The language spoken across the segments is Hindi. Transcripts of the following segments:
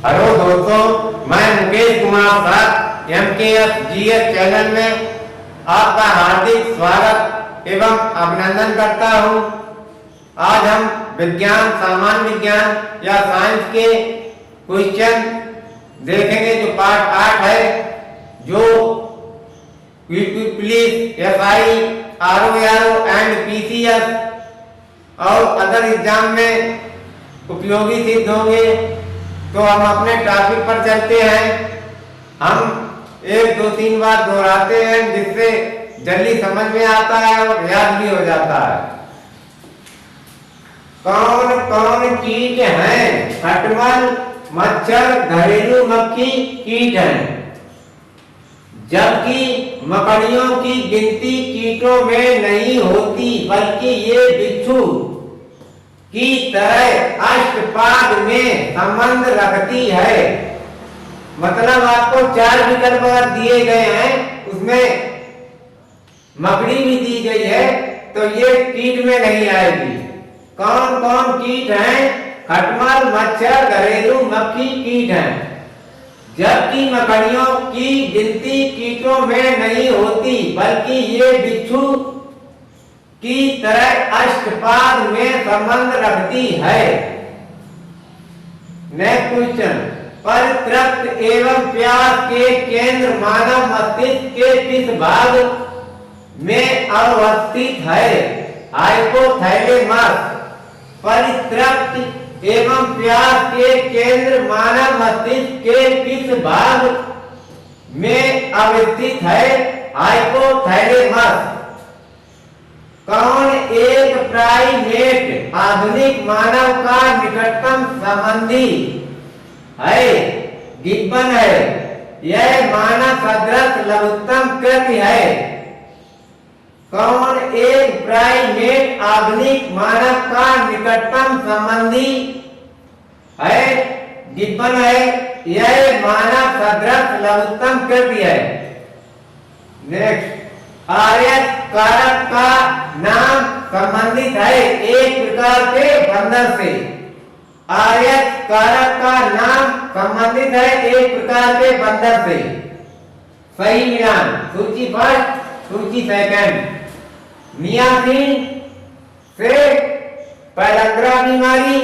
हेलो दोस्तों, मैं मुकेश कुमार साथ MKSGS चैनल में आपका हार्दिक स्वागत एवं अभिनंदन करता हूं। आज हम विज्ञान, सामान्य विज्ञान या साइंस के क्वेश्चन देखेंगे जो पार्ट 8 है, जो police, SI, RO and PCS और अदर एग्जाम में उपयोगी सिद्ध होंगे। तो हम अपने टॉपिक पर चलते हैं। हम 1, 2, 3 बार दोहराते हैं जिससे जल्दी समझ में आता है और याद भी हो जाता है। कौन कौन कीट हैं? खटमल, मच्छर, घरेलू मक्खी कीट हैं, जबकि मकड़ियों की गिनती कीटों में नहीं होती, बल्कि ये बिच्छू की तरह अष्टपाद में संबंध रखती है। मतलब आपको 4 विकल्प दिए गए हैं, उसमें मकड़ी भी दी गई है, तो ये कीट में नहीं आएगी। कौन कौन कीट हैं? खटमल, मच्छर, घरेलू मक्खी कीट हैं, जबकि मकड़ियों की गिनती कीटों में नहीं होती, बल्कि ये बिच्छू की तरह अष्टपाद में संबंध रखती है। नेक्स्ट क्वेश्चन, परितृप्त एवं प्यास के केंद्र मानव मस्तिष्क के किस भाग में अवस्थित है? हाइपोथैलेमस। परितृप्त एवं प्यास के केंद्र मानव मस्तिष्क के किस भाग में अवस्थित है? हाइपोथैलेमस। कौन एक प्राइमेट आधुनिक मानव का निकटतम संबंधी है? गिब्बन है। यह मानव सदृश लघुत्तम कृति है। कौन एक प्राइमेट आधुनिक मानव का निकटतम संबंधी है? गिब्बन है। यह मानव सदृश लघुत्तम कृति है। नेक्स्ट, आर्यक कारक का नाम संबंधित है एक प्रकार के बंदर से। आर्यक कारक का नाम संबंधित है एक प्रकार के बंदर से। सही मिलान। सूची फर्स्ट, सूची सेकंड। नियासिन से पैलग्रा बीमारी,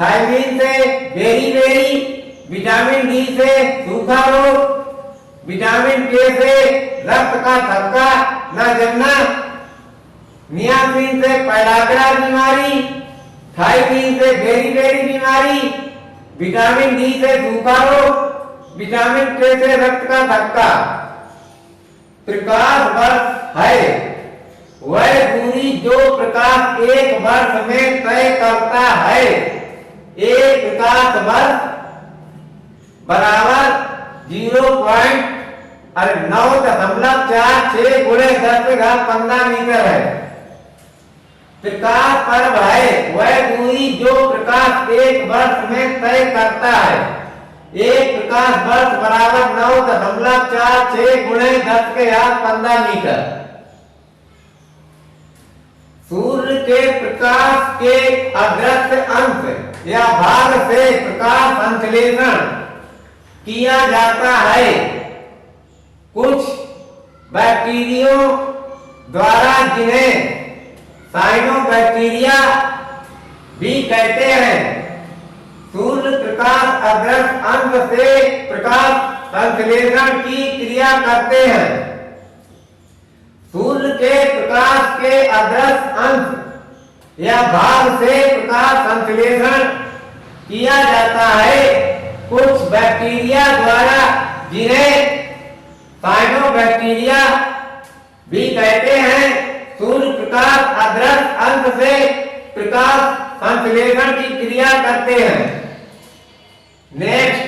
थायमिन से बेरी, विटामिन डी से सूखा रोग, विटामिन के से रक्त का थक्का न जमना, नियासिन से पैलाग्रा बीमारी, थायमिन से बेरी बीमारी, विटामिन डी से सूखा रोग, विटामिन के से रक्त का थक्का। प्रकाश वर्ष है वह दूरी जो प्रकाश एक वर्ष में तय करता है। एक प्रकाश वर्ष बराबर 9.46 × 10⁻15 मीटर है। प्रकाश पर्व है वह दूरी जो प्रकाश एक वर्ष में तय करता है। एक प्रकाश वर्ष बराबर 9.46 × 10⁻15 मीटर। सूर्य के प्रकाश के अदृश्य अंश या भाग से प्रकाश संश्लेषण किया जाता है। कुछ बैक्टीरियो द्वारा, जिन्हें साइनोबैक्टीरिया भी कहते हैं, सूर्य प्रकाश अदृश्य अंश से प्रकाश संश्लेषण की क्रिया करते हैं। सूर्य के प्रकाश के अदृश्य अंश या भाग से प्रकाश संश्लेषण किया जाता है कुछ बैक्टीरिया द्वारा, जिन्हें साइनोबैक्टीरिया भी कहते हैं। सूर्य प्रकाश अदृश्य अंश से प्रकाश संश्लेषण की क्रिया करते हैं। नेक्स्ट,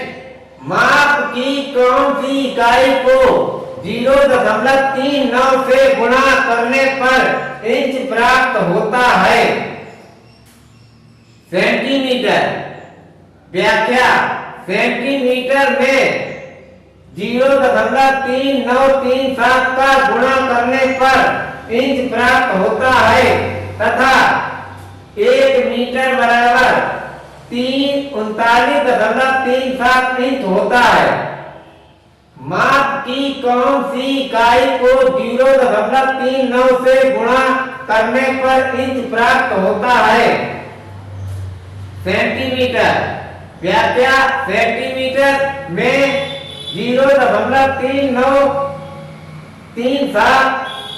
माप की कौन सी इकाई को 0.39 से गुणा करने पर इंच प्राप्त होता है? सेंटीमीटर। व्याख्या, सेंटीमीटर में 0.3937 का गुणा करने पर इंच प्राप्त होता है, तथा 1 मीटर बराबर 3 39.37 इंच होता है। माप की कौन सी इकाई को 0.39 से गुणा करने पर इंच प्राप्त होता है? सेंटीमीटर। व्याख्या, सेंटीमीटर में 0.3937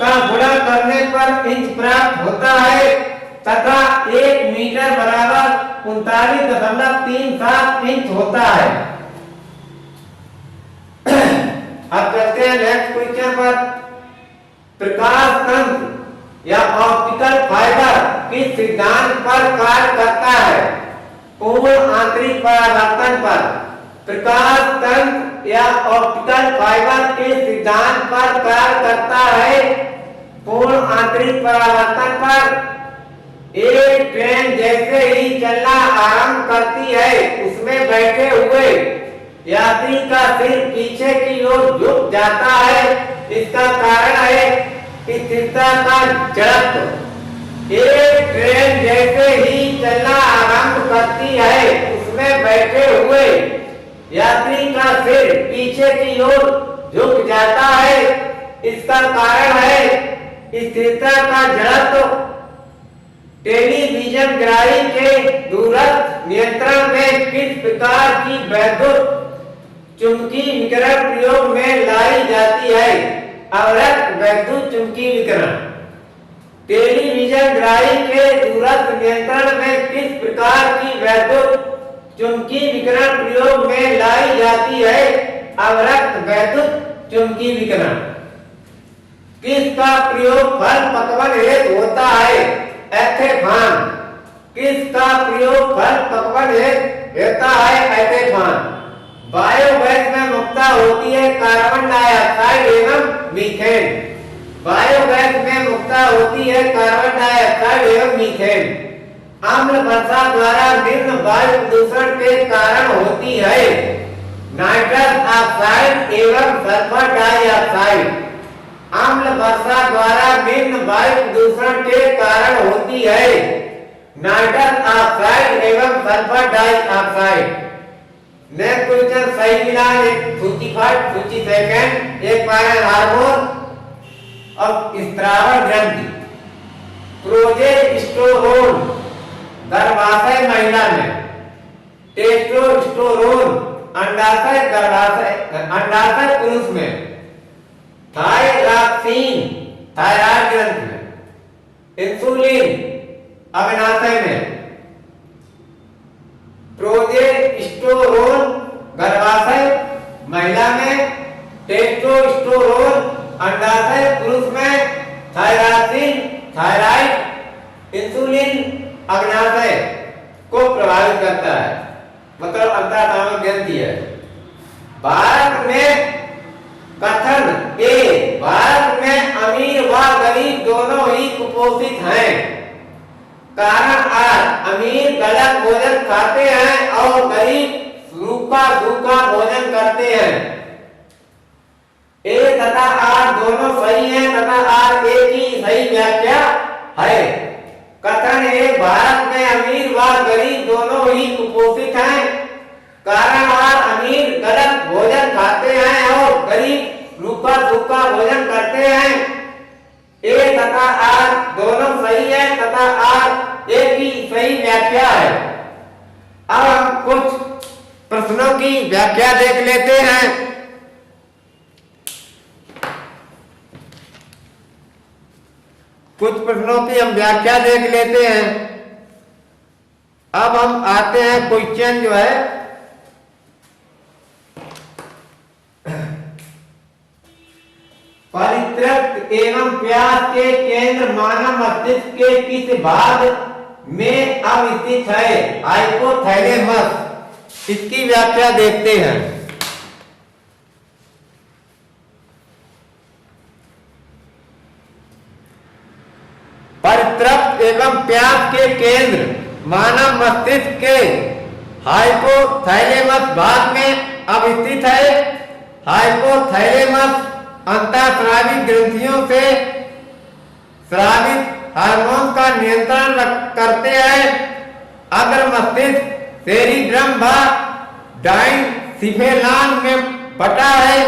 का गुणा करने पर इंच प्राप्त होता है तथा 1 मीटर बराबर 39.37 इंच होता है। अब चलते हैं नेक्स्ट क्वेश्चन पर। प्रकाश तंत्र या ऑप्टिकल फाइबर किस सिद्धांत पर कार्य करता है? पूर्ण आंतरिक परावर्तन पर। प्रकाश तंत्र या ऑप्टिकल फाइबर किस सिद्धांत पर कार्य करता है? पूर्ण आंतरिक परावर्तन पर। एक ट्रेन जैसे ही चलना आरंभ करती है उसमें बैठे हुए यात्री का सिर पीछे की ओर झुक जाता है। इसका कारण है स्थिरता का जड़त्व। एक ट्रेन जैसे ही चलना आरंभ करती है उसमें बैठे हुए यात्री का सिर पीछे की ओर झुक जाता है। इसका कारण है स्थिरता का जड़त्व। टेलीविजन ग्राही के दूरस्थ नियंत्रण में किस प्रकार की वैद्युत चुंबकीय विकिरण प्रयोग में लाई जाती है? अवरक्त वैद्युत चुंबकीय विकिरण। टेलीविजन ग्राही के दूरस्थ नियंत्रण में किस प्रकार की वैद्युत चुंबकीय विकिरण प्रयोग में लाई जाती है? अवरक्त वैद्युत चुंबकीय विकिरण। किसका प्रयोग फल पकवन हेतु होता है? एथेफॉन। किसका प्रयोग फल पकवन हेतु होता है? एथेफॉन। बायोगैस में मुक्ता होती है कार्बन डाइऑक्साइड एवं मीथेन। बायोगैस में मुक्ता होती है कार्बन डाइऑक्साइड एवं मीथेन। अम्ल वर्षा द्वारा निम्न वायु प्रदूषण के कारण होती है? नाइट्रस ऑक्साइड एवं सल्फर डाइऑक्साइड। अम्ल वर्षा द्वारा निम्न वायु प्रदूषण के कारण होती है? नाइट्रस ऑक्साइड एवं सल्फर डाइऑक्साइड। नेक्स्ट क्वेश्चन सही मिलान। एक सूची फर्स्ट, सूची सेकंड, एक पायरल हार्मोन और स्त्राव ग्रंथि। प्रोजेस्टेरोन गर्भाशय महिला में, टेस्टोस्टेरोन अंडाशय पुरुष में, थायरॉक्सिन थायराइड ग्रंथि में, इंसुलिन अग्नाशय में। प्रोजेस्टेरोन गर्भाशय महिला में, टेस्टोस्टेरोन अंडाशय पुरुष में, थायरॉक्सिन थायराइड, इंसुलिन अग्नाशय को प्रभावित करता है, मतलब अंतःकामिक ग्रंथि है। भारत में कथन ए, भारत में अमीर व गरीब दोनों ही कुपोषित हैं। कारण आर, अमीर गलत भोजन खाते हैं और गरीब रूखा सूखा भोजन करते हैं। ए तथा आर दोनों सही हैं तथा आर ए की सही व्याख्या है। कथन ए, भारत में अमीर व गरीब दोनों ही कुपोषित हैं। कारण आर, अमीर गलत भोजन खाते हैं और गरीब रूखा सूखा भोजन करते हैं। ए तथा आर दोनों सही है तथा आर ए की सही व्याख्या है। अब हम कुछ प्रश्नों की व्याख्या देख लेते हैं। कुछ प्रश्नों की हम व्याख्या देख लेते हैं। अब हम आते हैं क्वेश्चन जो है परितृप्त एवं प्यास के केंद्र मानव मस्तिष्क के किस भाग में अवस्थित है? हाइपोथैलेमस। इसकी व्याख्या देखते हैं। परितृप्त एवं प्यास के केंद्र मानव मस्तिष्क के हाइपोथैलेमस भाग में अवस्थित है। हाइपोथैलेमस अंतःस्रावी ग्रंथियों से स्रावित हार्मोन का नियंत्रण करते हैं। अग्र मस्तिष्क सेरिब्रम व डाइनसिफेलान में बटा है।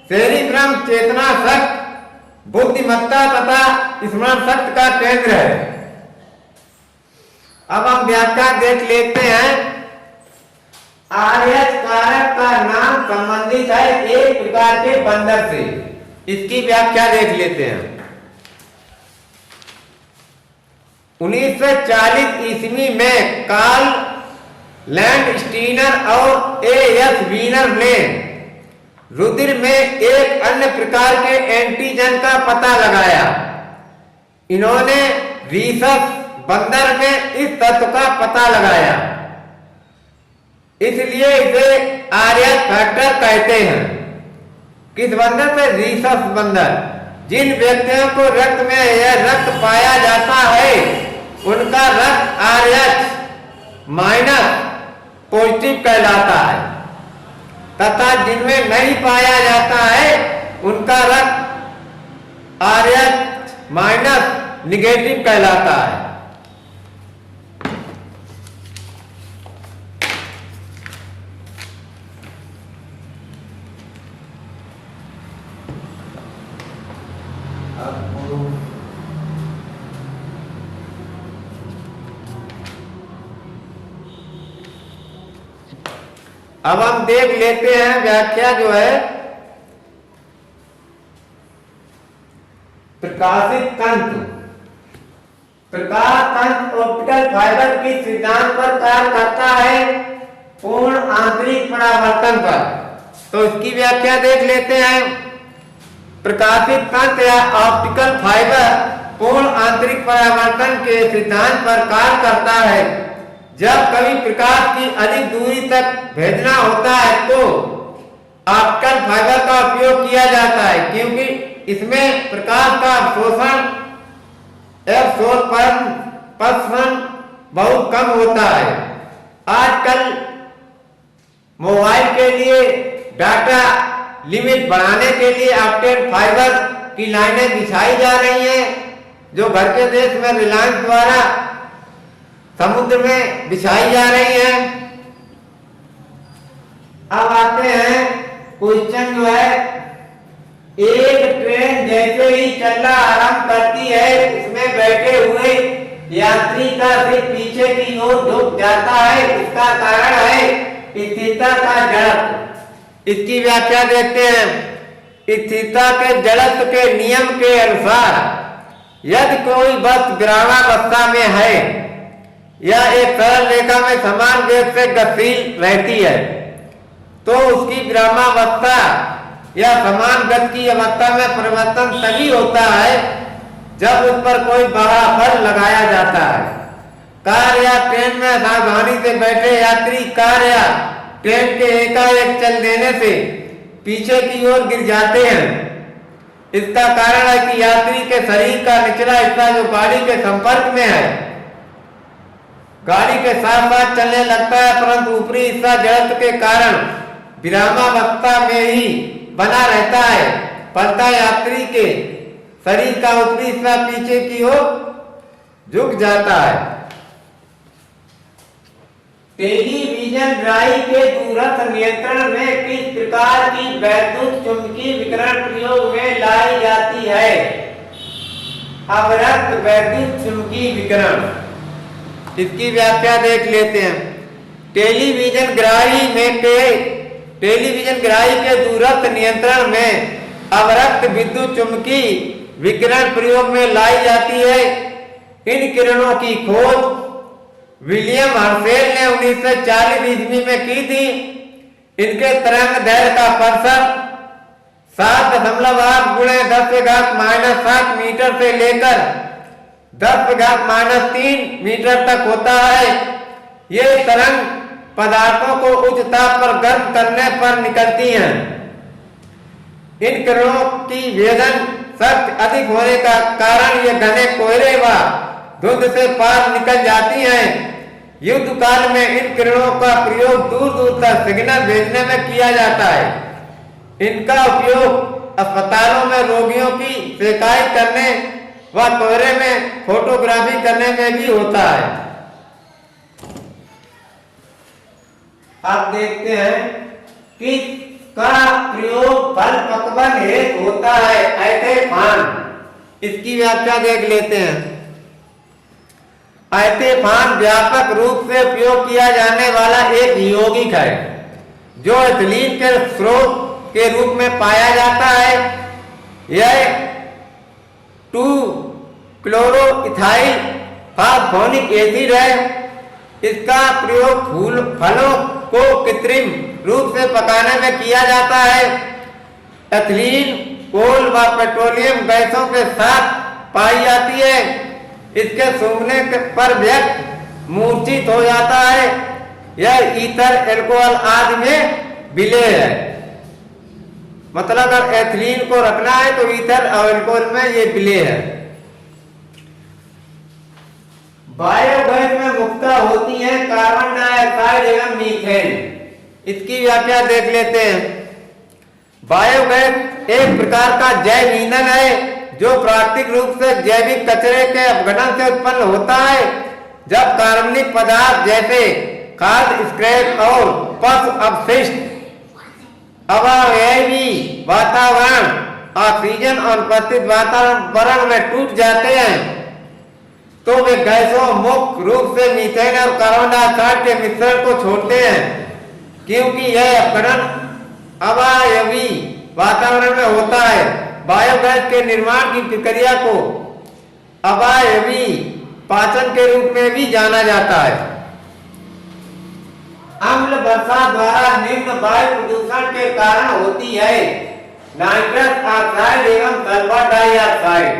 सेरिब्रम चेतना शक्ति, बुद्धिमत्ता तथा स्मरण शक्ति का केंद्र है। अब हम व्याख्या देख लेते हैं। आर्यच कारक का नाम संबंधित है एक प्रकार के बंदर से। इसकी व्याख्या देख लेते हैं। 1940 ईस्वी में कार्ल लैंडस्टीनर और A.S. वीनर ने रुधिर में एक अन्य प्रकार के एंटीजन का पता लगाया। इन्होंने रीसस बंदर में इस तत्व का पता लगाया, इसलिए इसे आर्यस फैक्टर कहते हैं। किस बंदर से? रीसस बंदर। जिन व्यक्तियों को रक्त में यह रक्त पाया जाता है उनका रक्त आरएच माइनस पॉजिटिव कहलाता है, तथा जिनमें नहीं पाया जाता है उनका रक्त आरएच माइनस निगेटिव कहलाता है। अब हम देख लेते हैं व्याख्या जो है प्रकाशित तंतु। प्रकाश तंतु ऑप्टिकल फाइबर के सिद्धांत पर कार्य करता है, पूर्ण आंतरिक परावर्तन पर। तो इसकी व्याख्या देख लेते हैं। प्रकाशित तंतु या ऑप्टिकल फाइबर पूर्ण आंतरिक परावर्तन के सिद्धांत पर कार्य करता है। जब कभी प्रकाश की अधिक दूरी तक भेजना होता है तो ऑप्टिकल फाइबर का उपयोग किया जाता है, क्योंकि इसमें प्रकाश का अवशोषण बहुत कम होता है। आजकल मोबाइल के लिए डाटा लिमिट बढ़ाने के लिए ऑप्टिकल फाइबर की लाइनें बिछाई जा रही हैं, जो घर के देश में रिलायंस द्वारा समुद्र में बिछाई जा रही है। अब आते हैं क्वेश्चन जो है, एक ट्रेन जैसे ही चलना आरंभ करती है इसमें बैठे हुए यात्री का सिर पीछे की ओर झुक जाता है, इसका कारण है स्थिरता का जड़त्व। इसकी व्याख्या देखते हैं। स्थिरता के जड़त्व के नियम के अनुसार यदि कोई वस्तु विरामावस्था में है या एक सरल रेखा में समान वेग से गतिशील रहती है तो उसकी विरामावस्था या समान गति की अवस्था में परिवर्तन तभी होता है जब उस पर कोई बड़ा बल लगाया जाता है। कार या ट्रेन में सावधानी से बैठे यात्री कार या ट्रेन के एकाएक चल देने से पीछे की ओर गिर जाते हैं। इसका कारण है कि यात्री के शरीर का निचला हिस्सा जो गाड़ी के संपर्क में है गाड़ी के साथ साथ चलने लगता है, परंतु ऊपरी हिस्सा जड़त्व के कारण विरामावस्था में ही बना रहता है। फलतः यात्री के शरीर का ऊपरी हिस्सा पीछे की ओर झुक जाता है। टेलीविजन ग्राही के दूरस्थ नियंत्रण में किस प्रकार की वैद्युत चुंबकीय विकिरण प्रयोग में लाई जाती है? अवरक्त वैद्युत चुंबकीय विकिरण। इसकी व्याख्या देख लेते हैं। टेलीविजन ग्राही के दूरस्थ नियंत्रण में अवरक्त विद्युत चुंबकीय विकिरण प्रयोग में लाई जाती है। इन किरणों की खोज विलियम हर्शेल ने 1940 ईस्वी में की थी। इनके तरंग दैर्घ्य का प्रतिशत 7.8 × 10⁻⁻7 मीटर से लेकर 10⁻³ मीटर तक होता है। ये तरंग पदार्थों को उच्च ताप पर गर्म करने पर निकलती हैं। इन किरणों की वेधन शक्ति अधिक होने का कारण ये घने कोयले व धुंध से पार निकल जाती हैं। युद्ध काल में इन किरणों का प्रयोग दूर दूर तक सिग्नल भेजने में किया जाता है। इनका उपयोग अस्पतालों में रोगियों की सेकाई करने व कोहरे में फोटोग्राफी करने में भी होता है। आप देखते हैं कि का प्रयोग फल पकवन हेतु होता है ऐतेफान। इसकी व्याख्या देख लेते हैं। ऐतेफान व्यापक रूप से उपयोग किया जाने वाला एक यौगिक है जो एथिलीन के स्रोत के रूप में पाया जाता है। यह 2-क्लोरोइथाइल फॉस्फोनिक एसिड है। इसका प्रयोग फूल फलों को कृत्रिम रूप से पकाने में किया जाता है। एथिलीन कोल व पेट्रोलियम गैसों के साथ पाई जाती है। इसके सूंघने पर व्यक्ति मूर्छित हो जाता है। यह ईथर एल्कोहल आदि में विलेय है। मतलब अगर एथिलीन को रखना है तो ईथर और एल्कोहल में ये विलेय है। बायोगैस में मुख्यतः होती है कार्बन डाइऑक्साइड एवं मीथेन। इसकी व्याख्या देख लेते हैं। बायोगैस एक प्रकार का जैव ईंधन है जो प्राकृतिक रूप से जैविक कचरे के अपघटन से उत्पन्न होता है। जब कार्बनिक पदार्थ जैसे खाद्य स्क्रैप और पशु अपशिष्ट अवायवी वातावरण ऑक्सीजन और उपस्थित वातावरण में टूट जाते हैं तो वे गैसों मुख्य रूप से मीथेन और कार्बन डाइऑक्साइड के मिश्रण को छोड़ते हैं। क्योंकि यह अपघटन अवायवी वातावरण में होता है, बायोगैस के निर्माण की प्रक्रिया को अवायवी पाचन के रूप में भी जाना जाता है। अम्ल वर्षा द्वारा निम्न वायु प्रदूषण के कारण होती है नाइट्रस ऑक्साइड एवं सल्फर डाइऑक्साइड।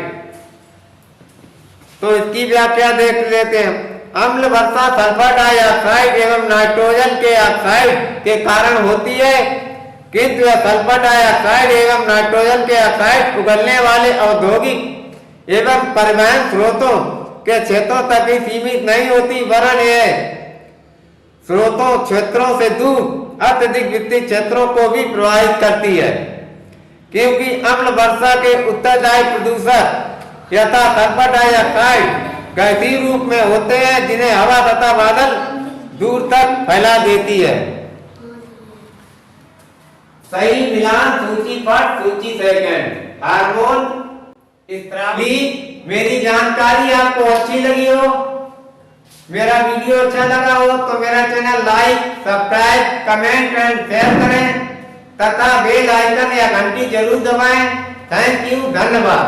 तो इसकी व्याख्या देख लेते हैं। अम्ल वर्षा सल्फर डाइऑक्साइड एवं नाइट्रोजन के ऑक्साइड के कारण होती है, किंतु यह सल्फर डाइऑक्साइड एवं नाइट्रोजन के ऑक्साइड उगलने वाले औद्योगिक एवं परिवहन स्रोतों के क्षेत्रों तक ही सीमित नहीं होती, वरन यह स्रोतों क्षेत्रों से दूर अत्यधिक विकसित क्षेत्रों को भी प्रभावित करती है। क्योंकि अम्ल वर्षा के उत्तरदायी प्रदूषक यथा सल्फर डाइऑक्साइड गैसीय रूप में होते हैं जिन्हें हवा तथा बादल दूर तक फैला देती है। सही मिलान सूची पाठ सूची सेकंड। हार्मोन स्त्रावी। मेरी जानकारी आपको अच्छी लगी हो, मेरा वीडियो अच्छा लगा हो तो मेरा channel like, subscribe, comment and share करें तथा बेल आइकन या घंटी जरूर दबाएं। थैंक यू, धन्यवाद।